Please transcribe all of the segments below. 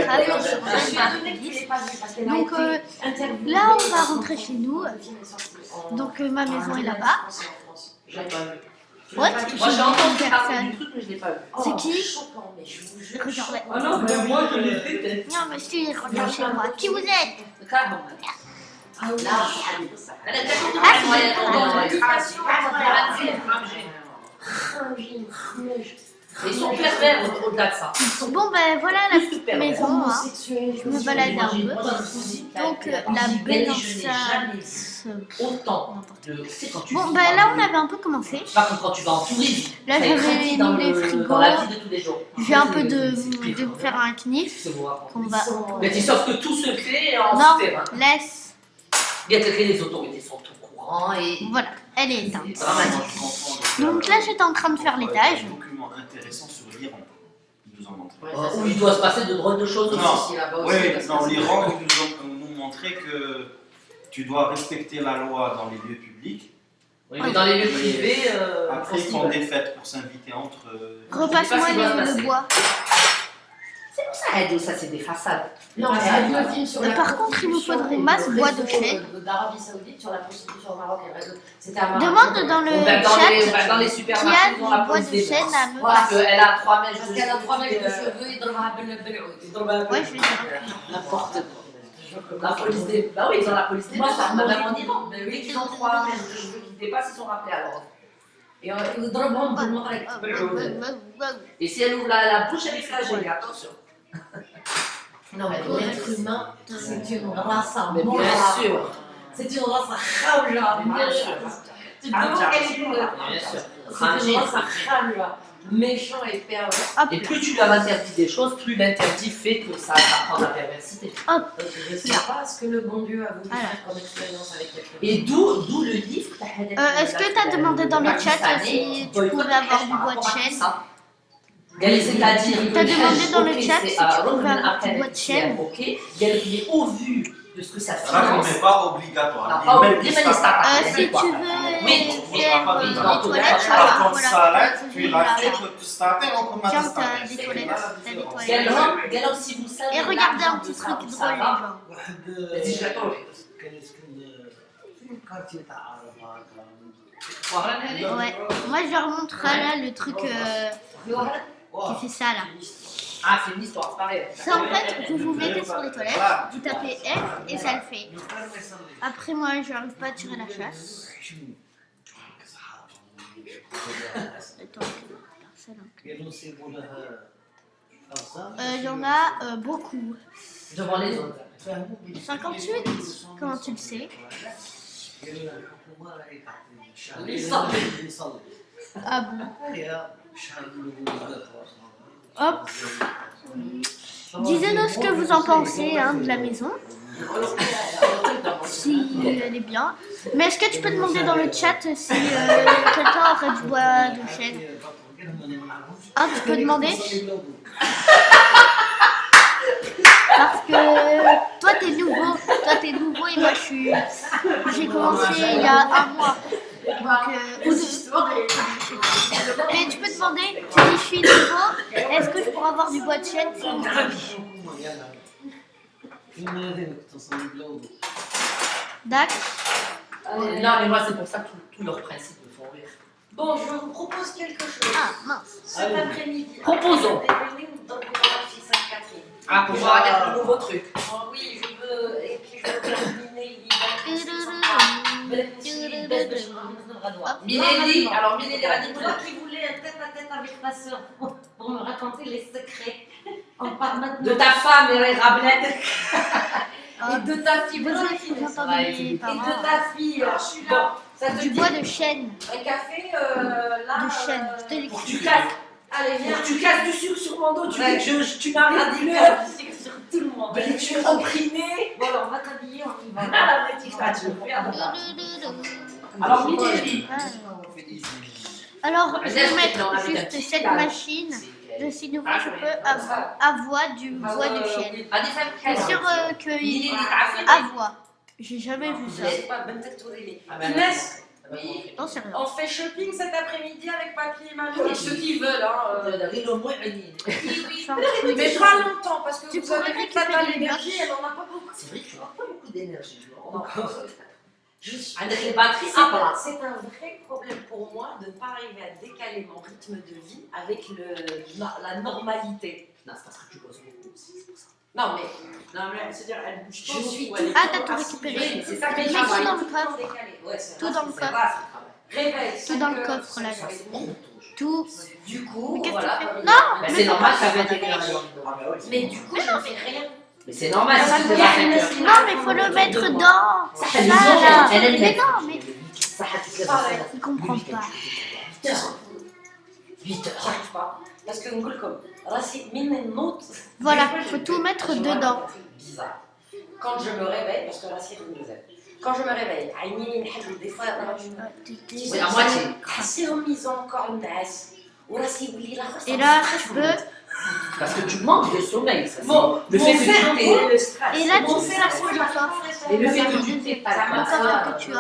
grave. Donc là, on va rentrer chez nous. Donc ma maison est là-bas. What? Moi j'ai entendu parler personne. du truc mais je l'ai pas vu. C'est qui? Regardez. Oh non, mais moi je l'ai fait peut-être. Non, mais si, rentrez chez moi. Qui vous êtes? Ils sont pervers au-delà de ça. Bon, ben voilà la petite maison. Hein. Je me balade un peu. Donc la belle enceinte. Autant. Bon, ben là on avait un peu commencé. Pas comme quand tu vas en tourisme. Là j'avais mis les frigos. Dans la vie de tous les jours. J'ai un peu de faire un knif. Qu'on va. Mais tu sauf que tout se fait en Non, souterrain. laisse. Bien que les autorités sont au courant et. Voilà, elle est éteinte. Dramatique. Donc là j'étais en train de faire l'étage. Un document intéressant sur l'Iran. Ils nous ont montré. Où il doit se passer de drôles de choses aussi là-bas aussi. Oui, dans l'Iran, ils nous ont montré que tu dois respecter la loi dans les lieux publics. Oui, mais dans les lieux privés. Après, ils font des fêtes pour s'inviter entre eux. Repasse-moi le bois. C'est pour ça, Edo, ça c'est des façades. Non, mais par contre, il nous faudrait masse bois de chêne. D'Arabie Saoudite sur la prostitution au Maroc. Demande dans le chat dans les qui a supermarchés, du ils ont la bois police de des chêne à me Parce passer. qu'elle a 3 mèches Parce qu'elle a 3 mètres de cheveux, il doit Ouais, je vais dire. n'importe quoi. La police des. Bah oui, ils ont la police des. Moi, ça même en Iran. Mais oui, ils ont 3 mèches de cheveux qui dépassent, ils sont rappelés à l'ordre. Et si elle ouvre la bouche, elle est flagellée, attention. Non, mais l'être humain, c'est une race à Mais mort. bien sûr. C'est une race à khamja. Tu te demandes quelle est couleur. Bien sûr. C'est une race à khamja. Méchant et pervers. Et plus tu lui as interdit des choses, plus l'interdit fait que ça prend la perversité. Hop. Je ne sais pas ce que le bon Dieu a voulu faire comme expérience avec l'être humain. Et d'où le livre. Est-ce que tu as demandé dans le chat si tu pouvais avoir du bois de chêne? C'est-à-dire T'as demandé dans le chat si tu pouvais avoir du bois de chêne. Ok, il est au vu de ce que ça Ça finance. n'est pas obligatoire. Non, pas obligé, mais les Si stars. tu veux Oui, faire pas les de toilettes, Par contre, voilà. ça là, tu l'as fait pour te starter en commun. Tiens, t'as des toilettes. Galop, si vous savez. Et regardez un petit truc drôle, les gens. Vas-y, j'attends. Ouais. Moi, je leur montrerai là le truc qui fait ça là. Ah, c'est une histoire, c'est pareil. Ça, en fait, vous vous mettez sur les toilettes, vous tapez F et ça le fait. Après, moi, je n'arrive pas à tirer la chasse. Il y en a beaucoup. Devant les autres. 58? Comment tu le sais? Ah bon? Hop. Dis-nous ce que vous en pensez hein, de la maison. Si elle est bien. Mais est-ce que tu peux demander dans le chat si quelqu'un aurait du bois de chêne? Ah, tu peux demander? Parce que toi t'es nouveau et moi j'ai commencé il y a un mois. Donc, ou deux. Mais tu peux demander, tu dis je suis nouveau, est-ce que je pourrais avoir du bois de chêne s'il vous plaît? D'accord. Non, mais moi, c'est pour ça que tous leurs principes me font rire. Bon, je vous propose quelque chose. Ah, mince. Cet après-midi, Proposons. dans le fils Sainte-Catherine. Ah, pour voir un nouveau truc. Oh, oui, je veux. Et puis je veux terminer. Minelli, alors Minelli a dit Toi qui voulais un tête-à-tête avec ta soeur pour me raconter les secrets en parlant de ta femme et les rablette. et de ta fille. Vous entendez les Et parents? de ta fille. Je suis là. Ça te Du dit bois de chêne. un café là. De chêne. Je te Pour que l'écris. tu casses, Allez, pour viens. que tu casses du sucre sur mon dos, tu Ouais. dis que tu m'as rien dit. Sur tout le monde. Mais tu es opprimé. Voilà, on va t'habiller, on y va. Ah, la vraie petite tu veux faire. Alors, Minelli. Alors, je vais On mettre avait un juste petit cette cadre. machine. Je suis nouveau, je peux avoir du bois de chêne. Je suis sûr qu'il avoir. J'ai jamais vu ça. pas بنتك توري لي Ah ben, الناس Oui. Non, c'est rien. On fait shopping cet après-midi avec papy et mamie. Et ceux qui veulent, hein. Mais pas longtemps, parce que Tu vous avez pourrais vu que Tata récupérer l'énergie, elle en a pas beaucoup. C'est vrai que tu n'as pas beaucoup d'énergie. Non. Je suis- Avec les batteries, C'est un vrai problème pour moi de ne pas arriver à décaler mon rythme de vie avec la normalité. Non, c'est parce que tu bosses beaucoup aussi, c'est pour ça. Non, mais c'est-à-dire, elle bouge je suis Ah, t'as tout récupéré. C'est ça que Mets je tout travaille. dans le coffre. Décalé. Ouais, c'est Tout vrai, dans le c'est coffre. vrai. Réveil. Tout dans le 5 heures, coffre, là. 5h30. Tout. Du coup, Mais qu'est-ce voilà. que tu fais? comme il Non, a- Bah, mais c'est faut normal pas qu'à se 21h, réveiller. Mais du coup, je ne fais rien. Mais c'est normal, si tu te Il y a lèves à une 5h. Non, mais faut le mettre dans. Ça, Ça, elle là. elle est Mais non, mais Ça, tu te lèves à 5h. il comprend pas. 8h. J'arrive pas. Parce que نقول لكم راسي من النوض. Voilà, faut tout mettre dedans. Bizarre. Quand je me réveille, parce que Rassi nous aide. Quand je me réveille, عيني نحل des fois C'est à moitié. c'est remise encore une tasse. Et là, tu peux. Parce que tu manques de sommeil, ça. Bon, Le fait que tu t'es. le stress. Et là, Mon tu cerveau, fais il la va force. faire Et le fait ça que me tu t'es pas ça le coffre que tu as.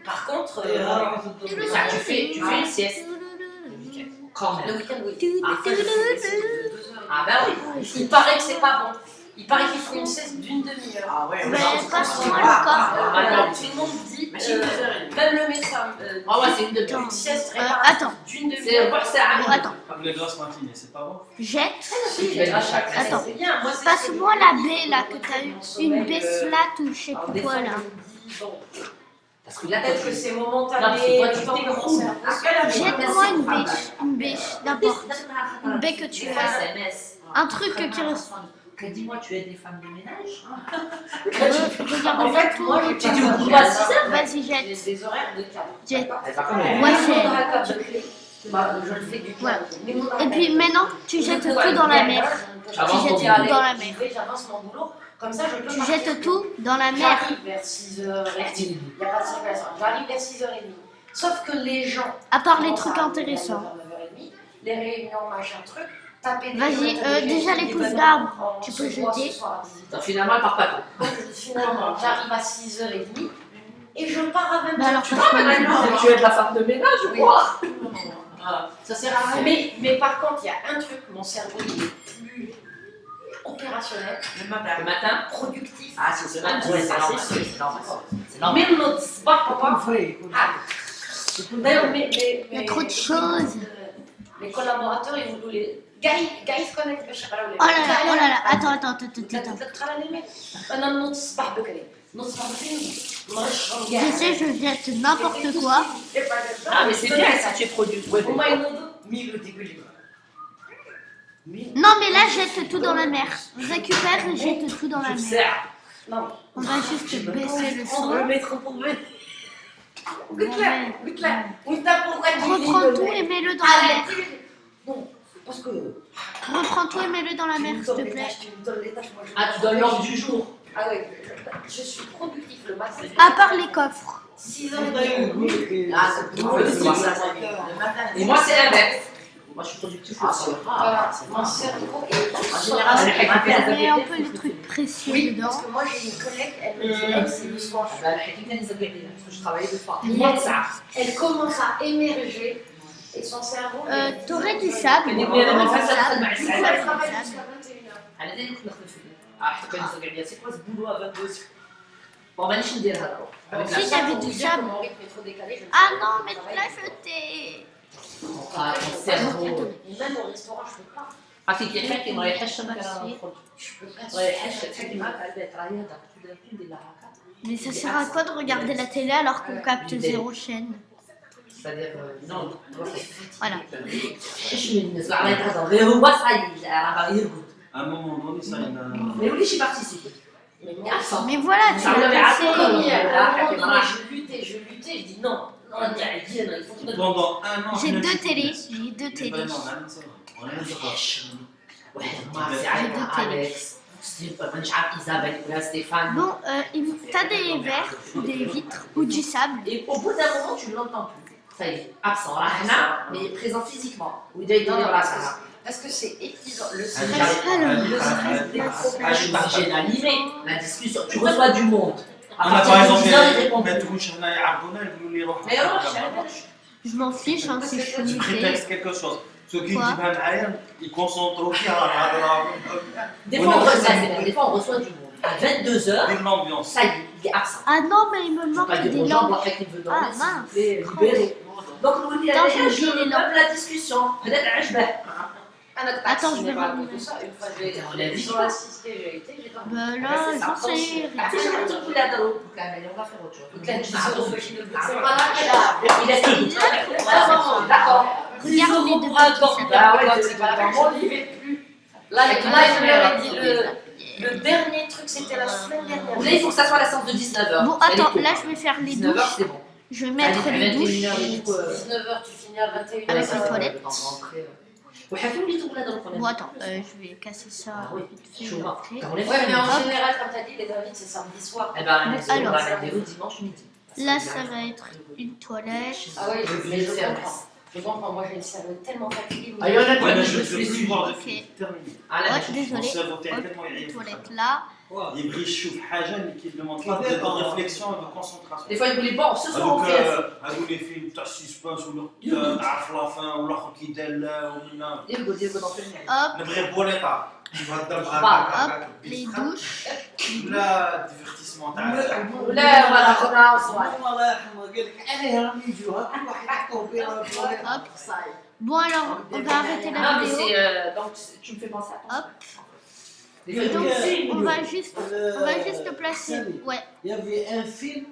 Par contre, Ça, tu fais une sieste. Quand le même. week-end, oui. Ah, bah oui. Il paraît que c'est pas bon. Il paraît qu'il faut une sieste d'une demi-heure. Ah ouais, Mais ouais. passe-moi le coffre. Alors, tout le monde dit, même le médecin, Ah ouais, c'est une demi-heure. une sieste Attends. d'une C'est demi-heure. bon, c'est à Attends. Comme les grosses matinées, c'est pas bon. Jette. Attends. Attends. Passe-moi la baie là que t'as eu. Une baie slat ou je sais pas quoi là. Parce que là, Peut-être que tu c'est Non, parce momentané. que toi, tu le temps que mon t'écroules. cerveau se- Jette-moi une bêche. Une bêche, n'importe. Une baie que tu as. SMS. Un truc qui reçoit. Dis-moi, tu es des femmes de ménage? Regarde, En fait, moi, tout. j'ai Tu dis au pas bout de de 6 heures? Vas-y, J'ai jette. des horaires de cadre. Jette. Elle va quand Ouais, même. Moi, c'est- mon horaire de clé, je le fais du coup. Voilà. Mais mon Et horaire puis de- maintenant, tu jettes tout dans la mer. J'avance Tu jettes ton tout boulot. dans la mer. J'avance mon boulot. Comme ça, je peux Tu partir. jettes tout dans la mer. J'arrive vers 6h30. Il n'y a pas de circulation. J'arrive vers 6h30. Sauf que les gens. À part les commencent trucs à arriver à intéressants. 9h30, les réunions, machin, truc. Taper des Vas-y, notes, des déjà gens les qui pousses disent, d'arbre, on tu se peux voit jeter. ce soir à 18h. Donc finalement, elle part pas tôt. Donc, finalement, j'arrive à 6h30 et je pars à 20h. Bah alors, Tu passe-moi vois, le maintenant, coffre. tu es de la femme de ménage ou Oui. quoi? Ça sert à rien. Mais par contre, il y a un truc, mon cerveau il est plus opérationnel, Le matin. Le matin? productif. Ah, c'est le matin. Ouais, C'est normal. c'est sûr. C'est normal. C'est normal. Même notre sport, papa. Oui. Ah. D'ailleurs, Il y a trop de choses. Les collaborateurs, ils voulaient. Guys connect باش يقراو لي. Oh là là, oh là là. Attends. تقرا لي ميل. انا نوض الصباح بكري. نوض الصباح بكري نرشهم كاع. Je sais, je jette n'importe quoi. Ah, mais c'est bien si tu es produit. هما ينوضوا ميلو تيقول لي. Non, mais là, jette tout dans la mer. Récupère et jette tout dans la mer. Sert. Non. On va juste baisser le On va son. mettre pour venir. قلت لها وانت pourquoi tu Reprends tout et mets-le dans la mer. Non, parce que. Reprends tout et mets-le dans la mer, s'il te plaît. Ah, tu donnes l'ordre du jour. Ah oui, je suis productif le matin. À part les coffres. 6 heures de Ah, c'est Et moi, c'est l'inverse. Moi, je suis productif aussi. Voilà, mon cerveau est En général, elle récupère On met un peu les trucs précieux Oui, dedans. parce que moi j'ai une collègue, elle me dit, elle, c'est le soir. Ah bah, elle récupère les ingrédients, parce que je travaillais deux fois. Moi, ça, elle commence à émerger et son cerveau. T'aurais du sable. Mais T'aurais on du va faire ça sable. dans Du le coup, Elle elle travaille fait du jusqu'à sable. 21h. Elle a dit que nous avons Ah, je connais les ingrédients. C'est quoi ce boulot à 22 h Bon, va aller dire alors. Avec Si, la t'avais du sable. Mon rythme est trop décalé. je ne Ah sais non, pas mais tu travailler. l'as jeté. ton cerveau. Même au restaurant, je peux pas. عرفتي كي حكي ما يحش انا كنخرج Je peux pas. ما يحش تحكي معاك على البيت راه هذا كل ندير لها هكا Mais ça sert à quoi de regarder la télé alors qu'on capte 0 chaîne? c'est-à-dire non Voilà. ايش من الناس على يتهضر غير هو صاي راه يرقد À un moment donné, ça a une. ما يوليش يبارتيسيبي Mais voilà, tu l'as Ah, passé. Je luttais, je dis non. Non, il faut que Pendant un an. J'ai je ne deux suis télés. plus. J'ai deux Mais télés. vraiment, là, ça va. On est d'accord. واحد ما سي عيطها اليكس مانيش عارف ايزابيل ولا ستيفان Bon, t'as des verres ou des vitres ou du sable. Et au bout d'un moment, tu ne l'entends plus. Ça y est, absent. Rahna, mais présent physiquement. Ou il doit être dans les bras, ça. Parce que c'est épuisant. Le Allez, stress. Alors, allez, le stress allez, des Ah, je suis pas gêne animé. La discussion, tu reçois du monde. À انا partir باغ de 10 heures, ils اكزومبل répondent. ما تكونش هنا يعرضونا يقولوا لي روح. ما يروحش ما يروحش. Je m'en fiche, hein, si je suis Tu mutée. prétextes quelque chose. Ceux qui Quoi? disent معايا يكونسونطرو فيها الهضره. Des fois, on reçoit, des fois, on reçoit du monde. À 22h, دير l'ambiance. ça y est, il est absent. Ah non, mais il me Faut manque pas dire des aux gens, langues. après qu'il veut dormir, Ah, s'il vous mince. plaît, libérez. Donc, nous, il y a Attends, des j'ai gens oublié qui les meublent la discussion. Peut-être عجبه. Attends, je vais voir. Une fois, j'ai assisté, j'ai été, j'ai dormi. Bah là, j'en sais rien. عرفتي شنو قلت لك ولا داروا؟ كامل on va faire autre chose. Donc là, je dis aux ceux qui ne veulent Ah, pas. Il a fini. D'accord. Regarde les deux pour un petits temps. sapins. Bah ouais, C'est pas la peine, on n'y va plus. Là, je leur ai dit le dernier truc, c'était la semaine dernière. Vous savez, il faut que ça soit la séance de 19h. Bon, attends, là, je vais faire les 19h, douches. c'est bon. Je vais mettre les douches 19h, tu finis à 21h. avec les toilettes. وحكوا لي تقول هذا القرآن. Bon, attends, je vais casser ça Ah oui, vite fait. chaud. après. T'as enlevé. Ouais, mais en Hop. général, comme tu as dit, les invites, c'est samedi soir. Eh ben, Alors. on va rendez-vous dimanche midi. Là, ça va être une toilette. Ah oui, mais je faire. comprends. Je comprends, moi j'ai le cerveau tellement fatigué. Ah, il y en a Ouais, mais qui je me ne veux plus suis voir de Ok. film. Terminé. Ah là, Ouais, je- Mon désolé. cerveau تاعي Hop, tellement une يعيط. toilette là. يبغي يشوف حاجه اللي كيدوموند de réflexion et de concentration. Des fois, il voulait bon, ce soir on هذوك fait. هذوك لي فيلم تاع السسبانس ولا تعرف لافان والاخر كيدار لا ومنا Diego dans le film. Hop, نبغي بونيطا تهضر Hop, بغا les douches. ولا ديفيرتيسمون تاع لا ولا خلاص الله يرحمه قال لك عليه راهم يجوا كل واحد يحطوا فيها Hop. Bon, alors, on va arrêter la Non, mais vidéo. c'est. Donc, tu me fais penser à ça. Hop. Des fois, Donc, il on va juste placer. Ouais. Il y avait un film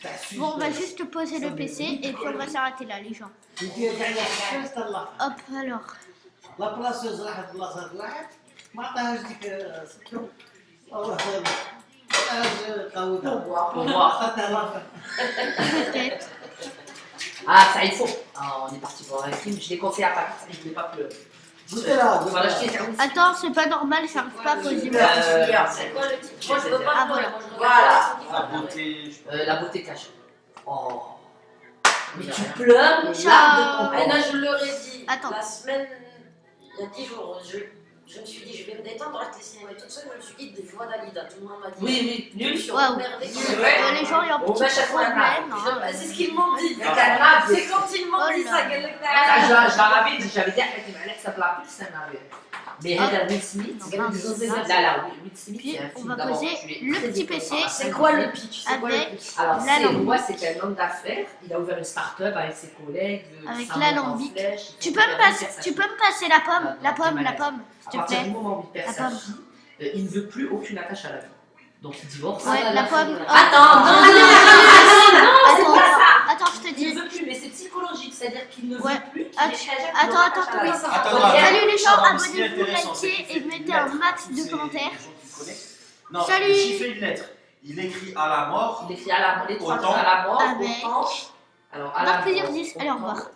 تاع Bon, on va juste poser le PC et puis on va s'arrêter là, les gens. يدير على حاجه طلع Hop, alors. لا بلاصه راحت بلاصه واحد ما عطاهاش ديك سكتو الله يخليك ما عطاهاش قاودها Pour voir. عطاتها لافا Peut-être. Ah, ça il faut. Ah, on est parti voir un film, je l'ai conseillé à Paris, je ne voulais pas pleurer. قلت لها On va l'acheter, c'est un Attends, c'est pas normal, j'arrive pas à poser mon C'est quoi le titre Moi je veux pas Ah, pleurer, voilà. moi, je regarde Voilà. ceux qui La font pleurer. beauté, je sais pas. La beauté cachée. Oh. Mais tu pleures, les Ciao. larmes de ton Ah, corps. là, je leur ai dit, Attends. la semaine, il y a 10 jours, je me suis dit, je vais me détendre, rester cinéma toute seule, je me suis dit, des voix d'Alida, tout le monde m'a dit. Oui, oui, Je nul. suis Waouh. emmerdée. Les gens, il y a un On petit va chaque fois un problème. C'est ce qu'ils m'ont dit. Ah. C'est quand ils m'ont dit ça, qu'elle était Ah, je l'avais dit, j'avais dit à quelqu'un, mais Alex, ça ne plus, ça m'avait. Mais Ah. Heather Will Smith, Non, c'est mince. là, Will Smith, Puis, c'est un on film va d'abord, poser tu es le très petit étonnant. PC C'est quoi le pitch C'est quoi le avec pitch Alors, l'alambic. moi, c'est un homme d'affaires, il a ouvert une start-up avec ses collègues. Avec ça monte en l'alambic. flèche, il Tu fait peux me faire passer, des tu peux me passer la pomme, Ah, la non, pomme, t'es la malade. pomme, À s'il te partir plaît. du moment où il perd La sa pomme. fille, il ne veut plus aucune attache à la vie. Donc il divorce. Ouais, Ah, la la pomme. fille, hop. Attends, non, Attends, je te il dis. ne veut plus, mais c'est psychologique, c'est-à-dire qu'il ne veut Ouais. plus. qu'il Att- ait quelqu'un qui attends, le attends, rattache à la attends. vie. Attends, Salut les gens, attends, ce qui est abonnez-vous, intéressant, c'est likez qu'il et fait une mettez un lettre. max de C'est commentaires. les gens qui connaissent. Non, Salut. il fait une lettre. Il écrit à la mort. Il écrit à la mort, les trois Autant. à la mort, Avec. autant. Alors, à la Marc Plaisir mort, 10, allez, au revoir. autant.